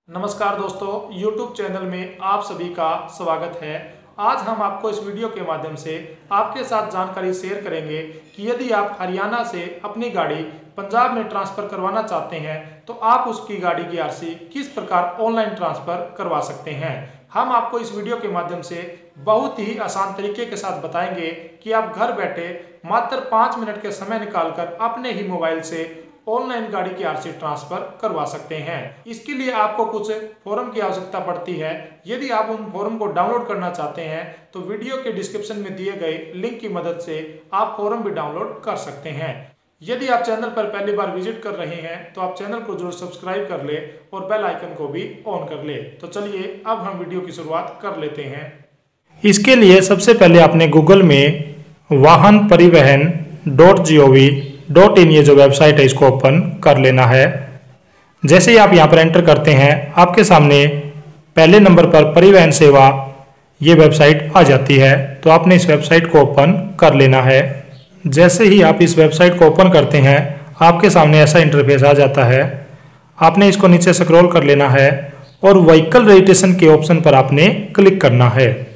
नमस्कार दोस्तों, YouTube channel में आप सभी का स्वागत है। आज हम आपको इस वीडियो के माध्यम से आपके साथ जानकारी शेयर करेंगे कि यदि आप हरियाणा से अपनी गाड़ी पंजाब में ट्रांसफ़र करवाना चाहते हैं तो आप उसकी गाड़ी की आरसी किस प्रकार ऑनलाइन ट्रांसफ़र करवा सकते हैं। हम आपको इस वीडियो के माध्यम से बहुत ही आसान तरीके के साथ बताएंगे कि आप घर बैठे मात्र 5 मिनट के समय निकालकर अपने ही मोबाइल से ऑनलाइन गाड़ी की आरसी ट्रांसफर करवा सकते हैं। इसके लिए आपको कुछ फॉर्म की आवश्यकता पड़ती है। यदि आप उन फॉर्म को डाउनलोड करना चाहते हैं तो वीडियो के डिस्क्रिप्शन में दिए गए लिंक की मदद से आप फॉर्म भी डाउनलोड कर सकते हैं। यदि आप चैनल पर पहली बार विजिट कर रहे हैं तो आप चैनल को जरूर सब्सक्राइब कर ले और बेल आइकन को भी ऑन कर ले। तो चलिए अब हम वीडियो की शुरुआत कर लेते हैं। इसके लिए सबसे पहले आपने गूगल में wahanparivahan.gov.in ये जो वेबसाइट है इसको ओपन कर लेना है। जैसे ही आप यहाँ पर एंटर करते हैं आपके सामने पहले नंबर पर परिवहन सेवा ये वेबसाइट आ जाती है। तो आपने इस वेबसाइट को ओपन कर लेना है। जैसे ही आप इस वेबसाइट को ओपन करते हैं आपके सामने ऐसा इंटरफेस आ जाता है। आपने इसको नीचे स्क्रॉल कर लेना है और व्हीकल रजिस्ट्रेशन के ऑप्शन पर आपने क्लिक करना है।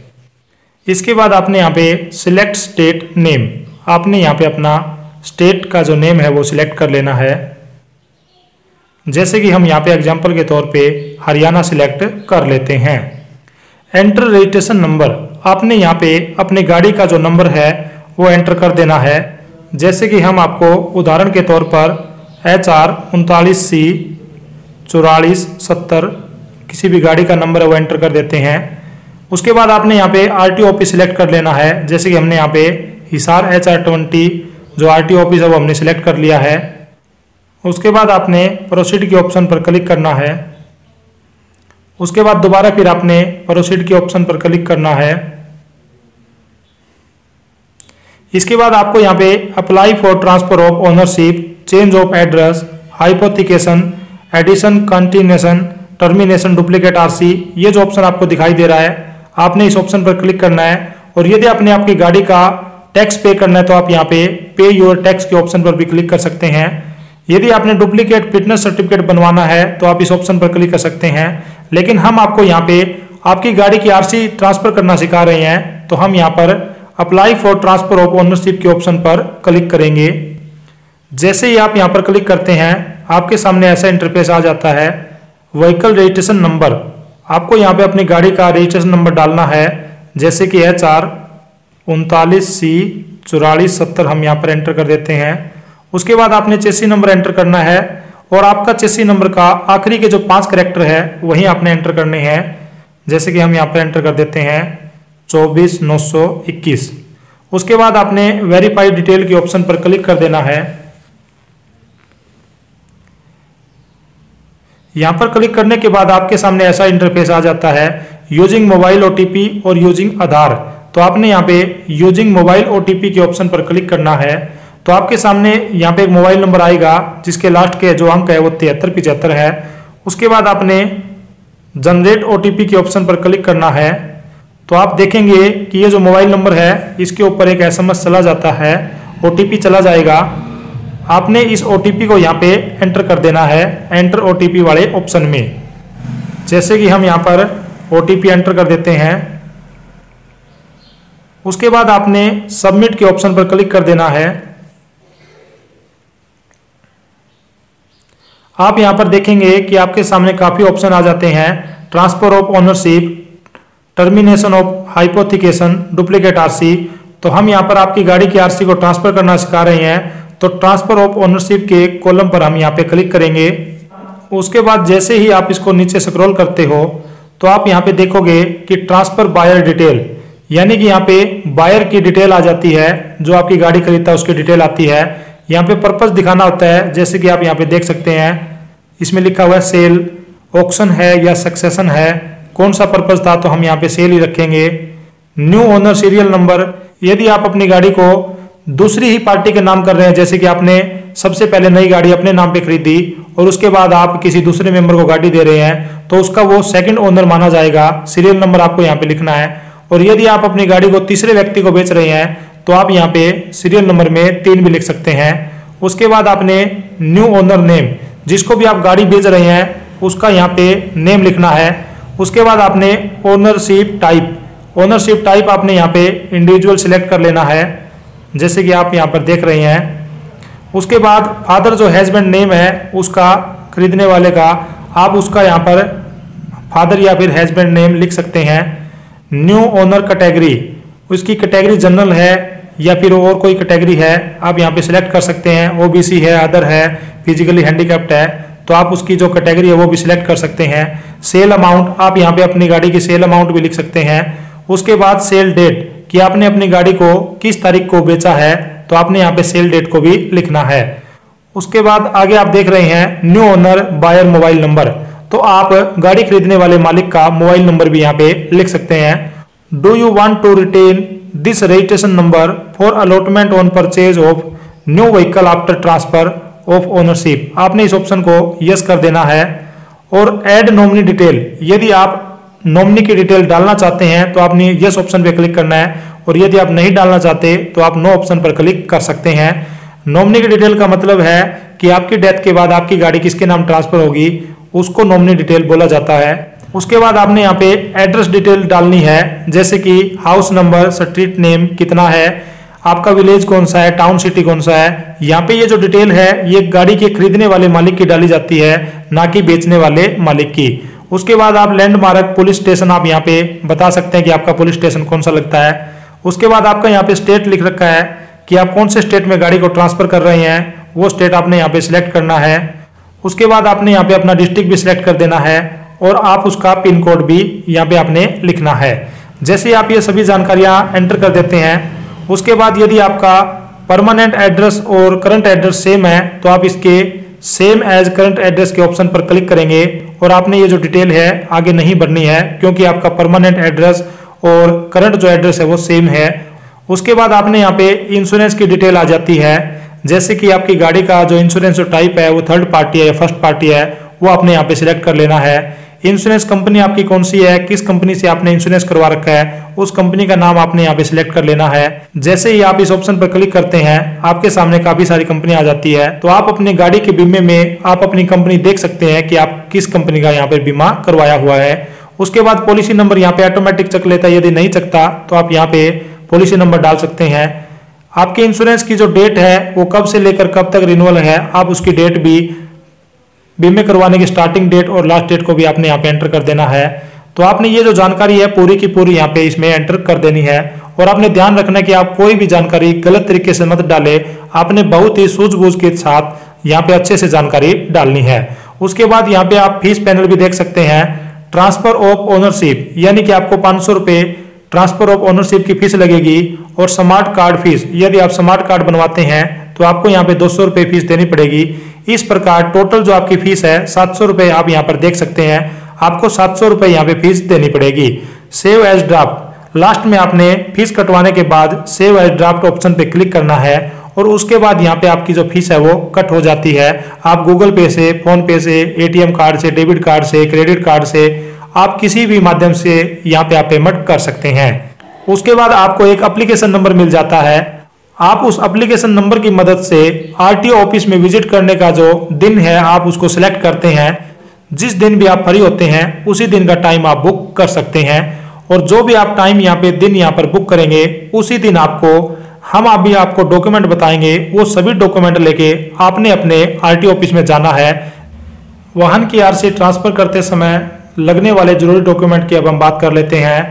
इसके बाद आपने यहाँ पे सिलेक्ट स्टेट नेम, आपने यहाँ पे अपना स्टेट का जो नेम है वो सिलेक्ट कर लेना है। जैसे कि हम यहाँ पे एग्जांपल के तौर पे हरियाणा सिलेक्ट कर लेते हैं। एंटर रजिस्ट्रेशन नंबर, आपने यहाँ पे अपनी गाड़ी का जो नंबर है वो एंटर कर देना है। जैसे कि हम आपको उदाहरण के तौर पर HR 39C 4470 किसी भी गाड़ी का नंबर है वो एंटर कर देते हैं। उसके बाद आपने यहाँ पे RTO ऑफिस सिलेक्ट कर लेना है। जैसे कि हमने यहाँ पे हिसार HR 20 जो RTO ऑफिस है वो हमने सिलेक्ट कर लिया है। उसके बाद आपने प्रोसीड के ऑप्शन पर क्लिक करना है। उसके बाद दोबारा फिर आपने प्रोसीड के ऑप्शन पर क्लिक करना है। इसके बाद आपको यहाँ पे apply for transfer of ownership, change of address, hypothecation, addition, continuation, termination, duplicate RC ये जो ऑप्शन आपको दिखाई दे रहा है आपने इस ऑप्शन पर क्लिक करना है। और यदि आपने आपकी गाड़ी का टैक्स पे करना है तो आप यहाँ पे पे योर टैक्स के ऑप्शन पर भी क्लिक कर सकते हैं। यदि आपने डुप्लीकेट फिटनेस सर्टिफिकेट बनवाना है तो आप इस ऑप्शन पर क्लिक कर सकते हैं। लेकिन हम आपको यहाँ पे आपकी गाड़ी की आरसी ट्रांसफर करना सिखा रहे हैं तो हम यहाँ पर apply for transfer of ownership के ऑप्शन पर क्लिक करेंगे। जैसे ही आप यहाँ पर क्लिक करते हैं आपके सामने ऐसा इंटरफेस आ जाता है। व्हीकल रजिस्ट्रेशन नंबर, आपको यहाँ पे अपनी गाड़ी का रजिस्ट्रेशन नंबर डालना है। जैसे कि HR 39C 4470 हम यहाँ पर एंटर कर देते हैं। उसके बाद आपने चेसी नंबर एंटर करना है और आपका चेसी नंबर का आखिरी के जो 5 कैरेक्टर है वही आपने एंटर करने हैं। जैसे कि हम यहाँ पर एंटर कर देते हैं 24921। उसके बाद आपने वेरीफाई डिटेल के ऑप्शन पर क्लिक कर देना है। यहाँ पर क्लिक करने के बाद आपके सामने ऐसा इंटरफेस आ जाता है यूजिंग मोबाइल OTP और यूजिंग आधार। तो आपने यहाँ पे यूजिंग मोबाइल OTP के ऑप्शन पर क्लिक करना है। तो आपके सामने यहाँ पे एक मोबाइल नंबर आएगा जिसके लास्ट के जो अंक है वो 7375 है। उसके बाद आपने जनरेट OTP के ऑप्शन पर क्लिक करना है। तो आप देखेंगे कि ये जो मोबाइल नंबर है इसके ऊपर एक SMS चला जाता है, OTP चला जाएगा। आपने इस OTP को यहाँ पे एंटर कर देना है एंटर OTP वाले ऑप्शन में। जैसे कि हम यहाँ पर OTP एंटर कर देते हैं। उसके बाद आपने सबमिट के ऑप्शन पर क्लिक कर देना है। आप यहाँ पर देखेंगे कि आपके सामने काफी ऑप्शन आ जाते हैं। Transfer of ownership, termination of hypothecation, duplicate RC. तो हम यहाँ पर आपकी गाड़ी की आरसी को ट्रांसफर करना सिखा रहे हैं। तो ट्रांसफर ऑफ ओनरशिप के कॉलम पर हम यहाँ पे क्लिक करेंगे। उसके बाद जैसे ही आप इसको नीचे स्क्रॉल करते हो तो आप यहाँ पे देखोगे कि ट्रांसफर बायर डिटेल, यानी कि यहाँ पे बायर की डिटेल आ जाती है। जो आपकी गाड़ी खरीदता है उसकी डिटेल आती है। यहाँ पे पर्पस दिखाना होता है। जैसे कि आप यहाँ पे देख सकते हैं इसमें लिखा हुआ है सेल, ऑक्शन है या सक्सेशन है, कौन सा पर्पस था तो हम यहाँ पे सेल ही रखेंगे। न्यू ओनर सीरियल नंबर, यदि आप अपनी गाड़ी को दूसरी ही पार्टी के नाम कर रहे हैं, जैसे कि आपने सबसे पहले नई गाड़ी अपने नाम पे खरीदी और उसके बाद आप किसी दूसरे मेंबर को गाड़ी दे रहे हैं तो उसका वो सेकंड ओनर माना जाएगा। सीरियल नंबर आपको यहाँ पे लिखना है। और यदि आप अपनी गाड़ी को तीसरे व्यक्ति को बेच रहे हैं तो आप यहाँ पे सीरियल नंबर में 3 भी लिख सकते हैं। उसके बाद आपने न्यू ओनर नेम, जिसको भी आप गाड़ी बेच रहे हैं उसका यहाँ पे नेम लिखना है। उसके बाद आपने ओनरशिप टाइप आपने यहाँ पे इंडिविजुअल सिलेक्ट कर लेना है, जैसे कि आप यहाँ पर देख रहे हैं। उसके बाद फादर जो हैजबैंड नेम है उसका, खरीदने वाले का, आप उसका यहाँ पर फादर या फिर हैजबैंड नेम लिख सकते हैं। न्यू ओनर कैटेगरी, उसकी कैटेगरी जनरल है या फिर और कोई कैटेगरी है, आप यहाँ पे सिलेक्ट कर सकते हैं। ओबीसी है, अदर है, फिजिकली हैंडीकैप्ड है, तो आप उसकी जो कैटेगरी है वो भी सिलेक्ट कर सकते हैं। सेल अमाउंट, आप यहाँ पे अपनी गाड़ी की सेल अमाउंट भी लिख सकते हैं। उसके बाद सेल डेट, कि आपने अपनी गाड़ी को किस तारीख को बेचा है, तो आपने यहाँ पे सेल डेट को भी लिखना है। उसके बाद आगे आप देख रहे हैं new owner buyer mobile number, तो आप गाड़ी खरीदने वाले मालिक का मोबाइल नंबर भी यहाँ पे लिख सकते हैं। Do you want to retain this registration number for allotment on purchase of new vehicle after transfer of ownership, आपने इस ऑप्शन को यस कर देना है। और ऐड नॉमिनी डिटेल, यदि आप नॉमिनी की डिटेल डालना चाहते हैं तो आपने यस ऑप्शन पे क्लिक करना है, और यदि आप नहीं डालना चाहते तो आप नो ऑप्शन पर क्लिक कर सकते हैं। नॉमिनी की डिटेल का मतलब है कि आपकी डेथ के बाद आपकी गाड़ी किसके नाम ट्रांसफर होगी, उसको नॉमिनी डिटेल बोला जाता है। उसके बाद आपने यहाँ पे एड्रेस डिटेल डालनी है, जैसे कि हाउस नंबर, स्ट्रीट नेम कितना है, आपका विलेज कौन सा है, टाउन सिटी कौन सा है। यहाँ पे ये जो डिटेल है ये गाड़ी के खरीदने वाले मालिक की डाली जाती है, ना कि बेचने वाले मालिक की। उसके बाद आप लैंडमार्क, पुलिस स्टेशन आप यहाँ पे बता सकते हैं कि आपका पुलिस स्टेशन कौन सा लगता है। उसके बाद आपका यहाँ पे स्टेट लिख रखा है कि आप कौन से स्टेट में गाड़ी को ट्रांसफर कर रहे हैं, वो स्टेट आपने यहाँ पे सिलेक्ट करना है। उसके बाद आपने यहाँ पे अपना डिस्ट्रिक्ट भी सिलेक्ट कर देना है, और आप उसका पिन कोड भी यहाँ पे आपने लिखना है। जैसे आप ये सभी जानकारियाँ एंटर कर देते हैं, उसके बाद यदि आपका परमानेंट एड्रेस और करंट एड्रेस सेम है तो आप इसके सेम एज करंट एड्रेस के ऑप्शन पर क्लिक करेंगे, और आपने ये जो डिटेल है आगे नहीं भरनी है, क्योंकि आपका परमानेंट एड्रेस और करंट जो एड्रेस है वो सेम है। उसके बाद आपने यहाँ पे इंश्योरेंस की डिटेल आ जाती है, जैसे कि आपकी गाड़ी का जो इंश्योरेंस जो टाइप है वो थर्ड पार्टी है या फर्स्ट पार्टी है, वो आपने यहाँ पे सिलेक्ट कर लेना है। इंश्योरेंस कंपनी आपकी कौन सी है, किस कंपनी से आपने इंश्योरेंस करवा रखा है, उस कंपनी का नाम आपने यहाँ पे सिलेक्ट कर लेना है। जैसे ही आप इस ऑप्शन पर क्लिक करते हैं आपके सामने काफी सारी कंपनी आ जाती है, तो आप अपनी गाड़ी के बीमे में आप अपनी कंपनी देख सकते हैं कि आप किस कंपनी का यहाँ पे बीमा करवाया हुआ है। उसके बाद पॉलिसी नंबर यहाँ पे ऑटोमेटिक चक लेता है, यदि नहीं चकता तो आप यहाँ पे पॉलिसी नंबर डाल सकते हैं। आपके इंश्योरेंस की जो डेट है वो कब से लेकर कब तक रिन्यूअल है, आप उसकी डेट भी, बीमे करवाने की स्टार्टिंग डेट और लास्ट डेट को भी आपने यहाँ पे एंटर कर देना है। तो आपने ये जो जानकारी है पूरी की पूरी यहाँ पे इसमें एंटर कर देनी है, और आपने ध्यान रखना है कि आप कोई भी जानकारी गलत तरीके से मत डाले, आपने बहुत ही सूझबूझ के साथ यहाँ पे अच्छे से जानकारी डालनी है। उसके बाद यहाँ पे आप फीस पैनल भी देख सकते हैं, ट्रांसफर ऑफ ओनरशिप, यानी कि आपको 500 रुपये ट्रांसफर ऑफ ओनरशिप की फीस लगेगी, और स्मार्ट कार्ड फीस, यदि आप स्मार्ट कार्ड बनवाते हैं तो आपको यहाँ पे 200 रुपये फीस देनी पड़ेगी। इस प्रकार टोटल जो आपकी फीस है 700 रुपये आप यहाँ पर देख सकते हैं, आपको 700 रुपये यहाँ पे फीस देनी पड़ेगी। सेव एज ड्राफ्ट, लास्ट में आपने फीस कटवाने के बाद सेव एज ड्राफ्ट ऑप्शन पे क्लिक करना है, और उसके बाद यहाँ पे आपकी जो फीस है वो कट हो जाती है। आप गूगल पे से, फोन पे से, एटीएम कार्ड से, डेबिट कार्ड से, क्रेडिट कार्ड से, आप किसी भी माध्यम से यहाँ पे आप पेमेंट कर सकते हैं। उसके बाद आपको एक एप्लीकेशन नंबर मिल जाता है, आप उस एप्लीकेशन नंबर की मदद से आरटीओ ऑफिस में विजिट करने का जो दिन है आप उसको सिलेक्ट करते हैं। जिस दिन भी आप फ्री होते हैं उसी दिन का टाइम आप बुक कर सकते हैं, और जो भी आप टाइम यहाँ पे दिन यहाँ पर बुक करेंगे उसी दिन हम अभी आपको डॉक्यूमेंट बताएंगे, वो सभी डॉक्यूमेंट लेके आपने अपने आरटीओ ऑफिस में जाना है। वाहन की आरसी ट्रांसफर करते समय लगने वाले जरूरी डॉक्यूमेंट की अब हम बात कर लेते हैं।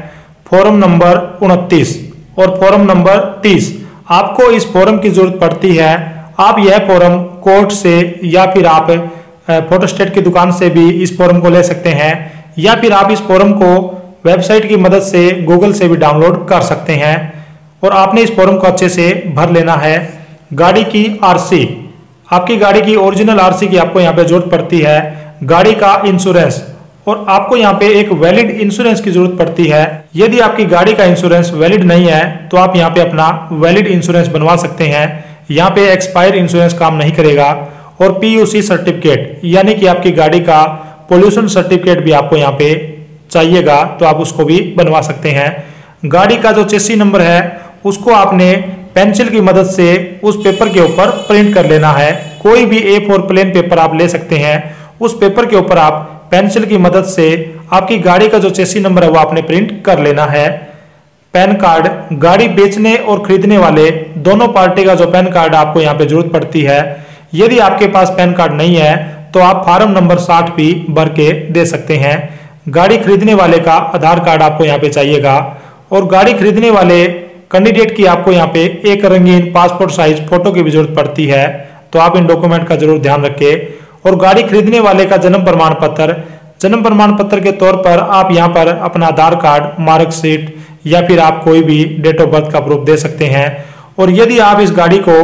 फॉर्म नंबर 29 और फॉर्म नंबर 30, आपको इस फॉर्म की जरूरत पड़ती है। आप यह फॉर्म कोर्ट से या फिर आप फोटोस्टेट की दुकान से भी इस फॉर्म को ले सकते हैं, या फिर आप इस फॉर्म को वेबसाइट की मदद से गूगल से भी डाउनलोड कर सकते हैं, और आपने इस फॉर्म को अच्छे से भर लेना है। गाड़ी की आरसी, आपकी गाड़ी की ओरिजिनल आरसी की आपको यहाँ पे जरूरत पड़ती है। गाड़ी का इंश्योरेंस, और आपको यहाँ पे एक वैलिड इंश्योरेंस की जरूरत पड़ती है। यदि आपकी गाड़ी का इंश्योरेंस वैलिड नहीं है तो आप यहाँ पे अपना वैलिड इंश्योरेंस बनवा सकते हैं, यहाँ पे एक्सपायर इंश्योरेंस काम नहीं करेगा। और पीयूसी सर्टिफिकेट, यानी कि आपकी गाड़ी का पोल्यूशन सर्टिफिकेट भी आपको यहाँ पे चाहिएगा, तो आप उसको भी बनवा सकते हैं। गाड़ी का जो चेसी नंबर है उसको आपने पेंसिल की मदद से उस पेपर के ऊपर प्रिंट कर लेना है। कोई भी A4 प्लेन पेपर आप ले सकते हैं, उस पेपर के ऊपर आप पेंसिल की मदद से आपकी गाड़ी का जो चेसी नंबर है वो आपने प्रिंट कर लेना है। पैन कार्ड, गाड़ी बेचने और खरीदने वाले दोनों पार्टी का जो पैन कार्ड आपको यहाँ पे जरूरत पड़ती है। यदि आपके पास पैन कार्ड नहीं है तो आप फॉर्म नंबर 60 भी भर के दे सकते हैं। गाड़ी खरीदने वाले का आधार कार्ड आपको यहाँ पे चाहिएगा और गाड़ी खरीदने वाले कैंडिडेट की आपको यहाँ पे एक रंगीन पासपोर्ट साइज फोटो की भी जरूरत पड़ती है, तो आप इन डॉक्यूमेंट का जरूर ध्यान रखें। और गाड़ी खरीदने वाले का जन्म प्रमाण पत्र के तौर पर आप यहाँ पर अपना आधार कार्ड, मार्कशीट या फिर आप कोई भी डेट ऑफ बर्थ का प्रूफ दे सकते हैं। और यदि आप इस गाड़ी को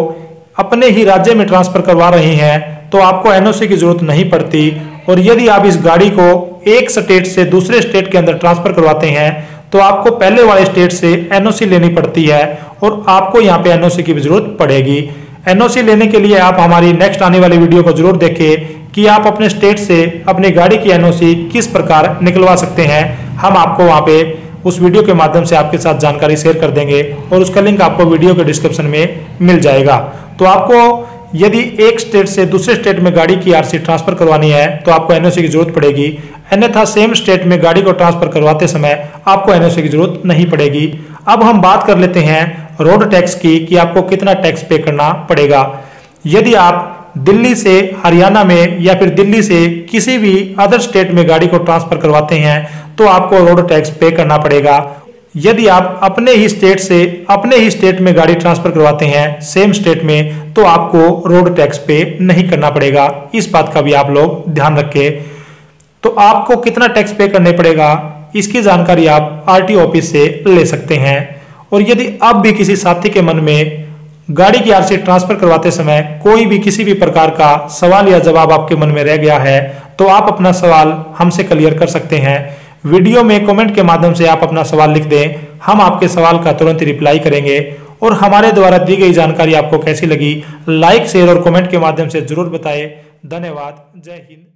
अपने ही राज्य में ट्रांसफर करवा रहे हैं तो आपको एनओसी की जरूरत नहीं पड़ती। और यदि आप इस गाड़ी को एक स्टेट से दूसरे स्टेट के अंदर ट्रांसफर करवाते हैं तो आपको पहले वाले स्टेट से एनओसी लेनी पड़ती है और आपको यहाँ पे एनओसी की भी जरूरत पड़ेगी। एनओसी लेने के लिए आप हमारी नेक्स्ट आने वाली वीडियो को जरूर देखें कि आप अपने स्टेट से अपनी गाड़ी की एनओसी किस प्रकार निकलवा सकते हैं। हम आपको वहाँ पे उस वीडियो के माध्यम से आपके साथ जानकारी शेयर कर देंगे और उसका लिंक आपको वीडियो के डिस्क्रिप्शन में मिल जाएगा। तो आपको यदि एक स्टेट से दूसरे स्टेट में गाड़ी की आरसी ट्रांसफर करवानी है तो आपको एनओसी की जरूरत पड़ेगी, अन्यथा सेम स्टेट में गाड़ी को ट्रांसफर करवाते समय आपको एनओसी की जरूरत नहीं पड़ेगी। अब हम बात कर लेते हैं रोड टैक्स की कि आपको कितना टैक्स पे करना पड़ेगा। यदि आप दिल्ली से हरियाणा में या फिर दिल्ली से किसी भी अदर स्टेट में गाड़ी को ट्रांसफर करवाते हैं तो आपको रोड टैक्स पे करना पड़ेगा। यदि आप अपने ही स्टेट से अपने ही स्टेट में गाड़ी ट्रांसफर करवाते हैं सेम स्टेट में तो आपको रोड टैक्स पे नहीं करना पड़ेगा। इस बात का भी आप लोग ध्यान रखें। तो आपको कितना टैक्स पे करने पड़ेगा इसकी जानकारी आप आरटीओ ऑफिस से ले सकते हैं। और यदि अब भी किसी साथी के मन में गाड़ी की आरसी ट्रांसफर करवाते समय कोई भी किसी भी प्रकार का सवाल या जवाब आपके मन में रह गया है तो आप अपना सवाल हमसे क्लियर कर सकते हैं। वीडियो में कमेंट के माध्यम से आप अपना सवाल लिख दें, हम आपके सवाल का तुरंत रिप्लाई करेंगे। और हमारे द्वारा दी गई जानकारी आपको कैसी लगी लाइक, शेयर और कमेंट के माध्यम से जरूर बताएं। धन्यवाद। जय हिंद।